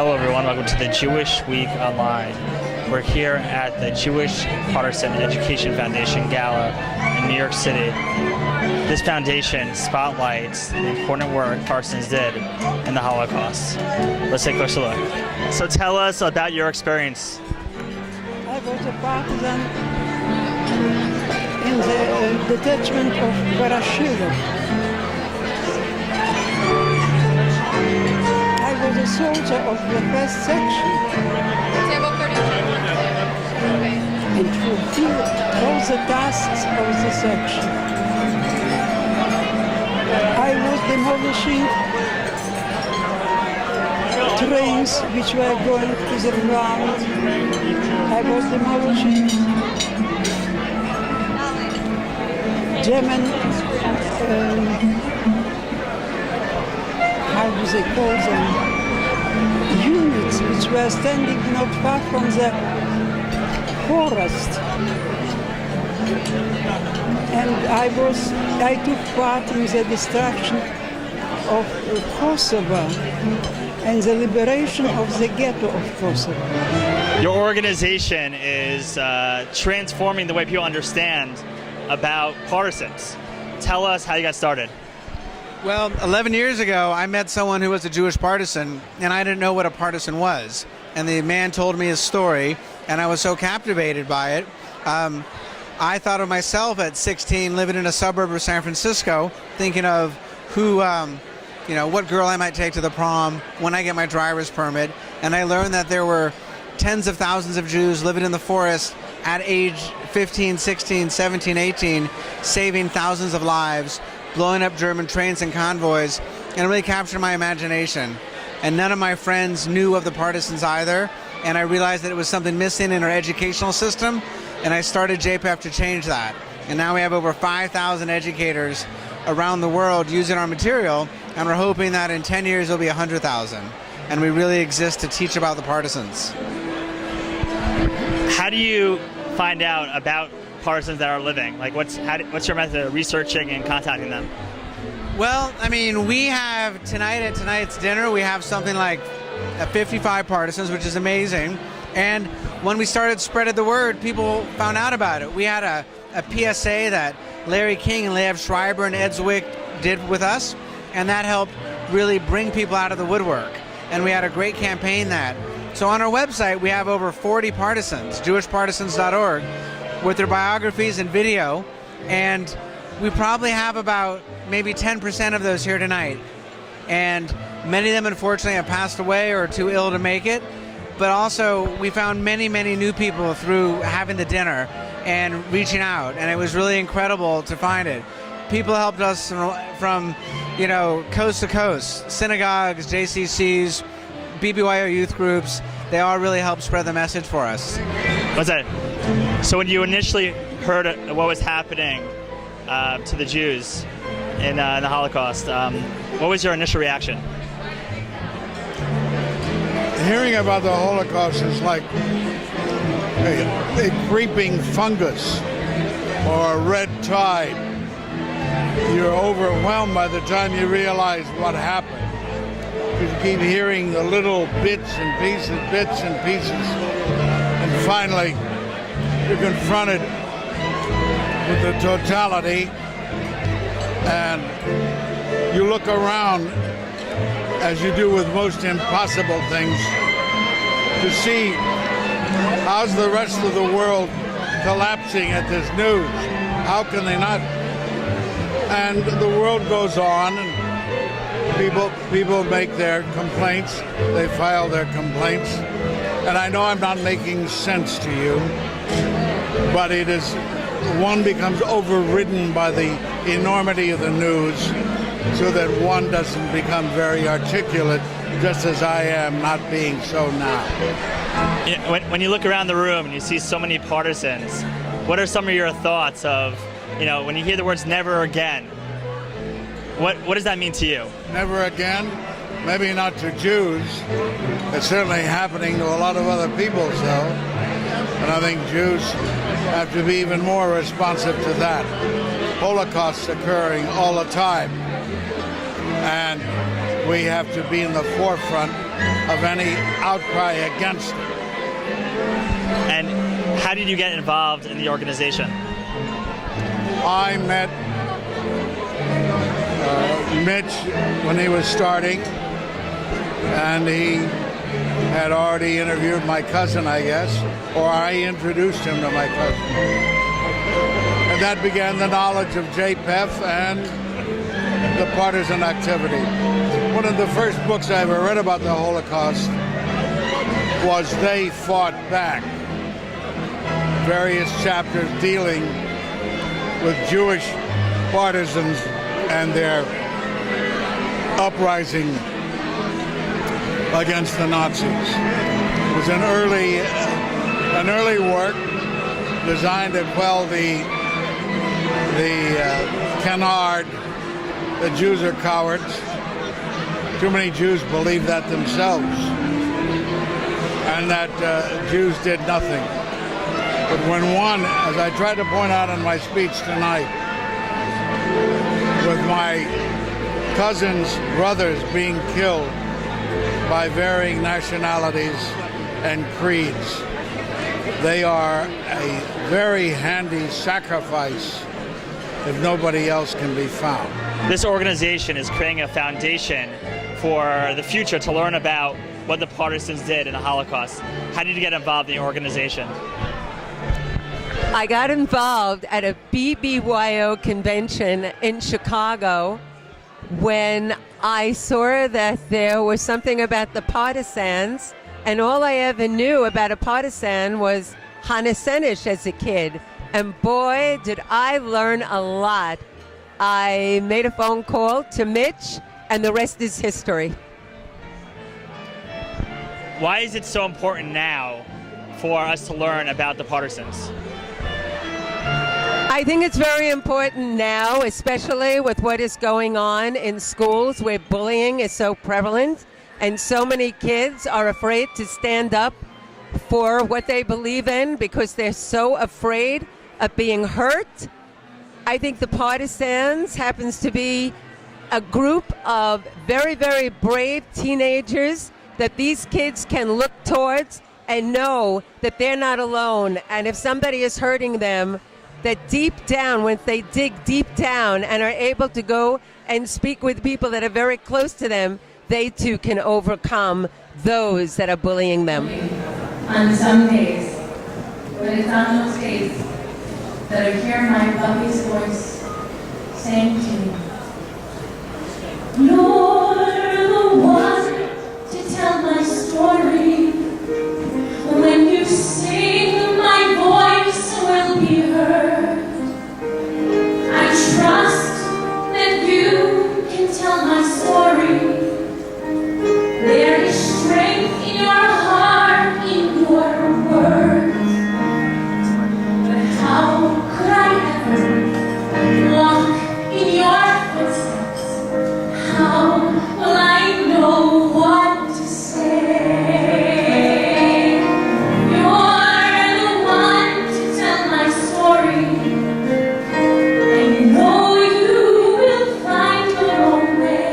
Hello everyone, welcome to the Jewish Week Online. We're here at the Jewish Partisan Education Foundation Gala in New York City. This foundation spotlights the important work Partisans did in the Holocaust. Let's take a closer look. So tell us about your experience. I was a partisan in the detachment of Partisan. I was a soldier of the first section Table 32. Okay. and fulfilled all the tasks of the section. I was demolishing trains which were going to the front. I was demolishing German, how do they call them, units which were standing not far from the forest. And I took part in the destruction of Kosovo and the liberation of the ghetto of Kosovo. Your organization is transforming the way people understand about partisans. Tell us how you got started. Well, 11 years ago, I met someone who was a Jewish partisan, and I didn't know what a partisan was. And the man told me his story, and I was so captivated by it. I thought of myself at 16, living in a suburb of San Francisco, thinking of who, what girl I might take to the prom when I get my driver's permit. And I learned that there were tens of thousands of Jews living in the forest at age 15, 16, 17, 18, saving thousands of lives, blowing up German trains and convoys, and it really captured my imagination. And none of my friends knew of the partisans either, and I realized that it was something missing in our educational system, and I started JPEF to change that. And now we have over 5,000 educators around the world using our material, and we're hoping that in 10 years there'll be 100,000. And we really exist to teach about the partisans. How do you find out about partisans that are living? Like, what's your method of researching and contacting them? Well, I mean, we have at tonight's dinner, we have something like 55 partisans, which is amazing. And when we started spreading the word, people found out about it. We had a PSA that Larry King and Lev Schreiber and Ed Zwick did with us, and that helped really bring people out of the woodwork. And we had a great campaign that. So on our website, we have over 40 partisans, jewishpartisans.org, with their biographies and video, and we probably have about maybe 10% of those here tonight. And many of them, unfortunately, have passed away or are too ill to make it. But also, we found many, many new people through having the dinner and reaching out, and it was really incredible to find it. People helped us from coast to coast, synagogues, JCCs, BBYO youth groups. They all really helped spread the message for us. What's that? So when you initially heard what was happening to the Jews in the Holocaust, what was your initial reaction? Hearing about the Holocaust is like a creeping fungus or a red tide. You're overwhelmed by the time you realize what happened. You keep hearing the little bits and pieces, and finally you're confronted with the totality, and you look around, as you do with most impossible things, to see how's the rest of the world collapsing at this news. How can they not? And the world goes on, and people make their complaints. They file their complaints. And I know I'm not making sense to you, but it is, one becomes overridden by the enormity of the news, so that one doesn't become very articulate, just as I am not being so now. When you look around the room and you see so many partisans, what are some of your thoughts of, when you hear the words "never again"? What does that mean to you? Never again? Maybe not to Jews. It's certainly happening to a lot of other people, though. And I think Jews have to be even more responsive to that. Holocausts occurring all the time. And we have to be in the forefront of any outcry against it. And how did you get involved in the organization? I met Mitch when he was starting, and he had already interviewed my cousin, I guess, or I introduced him to my cousin. And that began the knowledge of JPEF and the partisan activity. One of the first books I ever read about the Holocaust was They Fought Back. Various chapters dealing with Jewish partisans and their uprising against the Nazis. It was an early work designed to quell the canard. The Jews are cowards. Too many Jews believe that themselves, and that Jews did nothing. But when one, as I tried to point out in my speech tonight, with my cousins' brothers being killed by varying nationalities and creeds, they are a very handy sacrifice if nobody else can be found. This organization is creating a foundation for the future to learn about what the partisans did in the Holocaust. How did you get involved in the organization? I got involved at a BBYO convention in Chicago when I saw that there was something about the partisans, and all I ever knew about a partisan was Hannah Senish as a kid. And boy, did I learn a lot. I made a phone call to Mitch, and the rest is history. Why is it so important now for us to learn about the partisans? I think it's very important now, especially with what is going on in schools where bullying is so prevalent and so many kids are afraid to stand up for what they believe in because they're so afraid of being hurt. I think the partisans happens to be a group of very, very brave teenagers that these kids can look towards and know that they're not alone. And if somebody is hurting them, that deep down, when they dig deep down and are able to go and speak with people that are very close to them, they too can overcome those that are bullying them. On some days, but it's on those days that I hear my puppy's voice saying to me, "You're the one to tell my story. When you sing, my voice will be heard. I trust that you can tell my story. There is strength in your heart, in your words. But how could I ever walk in your footsteps? How will I know what to say? You're the one to tell my story. I know you will find your own way."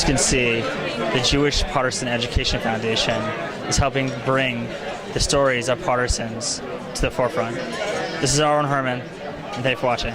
As you can see, the Jewish Partisan Education Foundation is helping bring the stories of partisans to the forefront. This is Arwen Herman, and thanks for watching.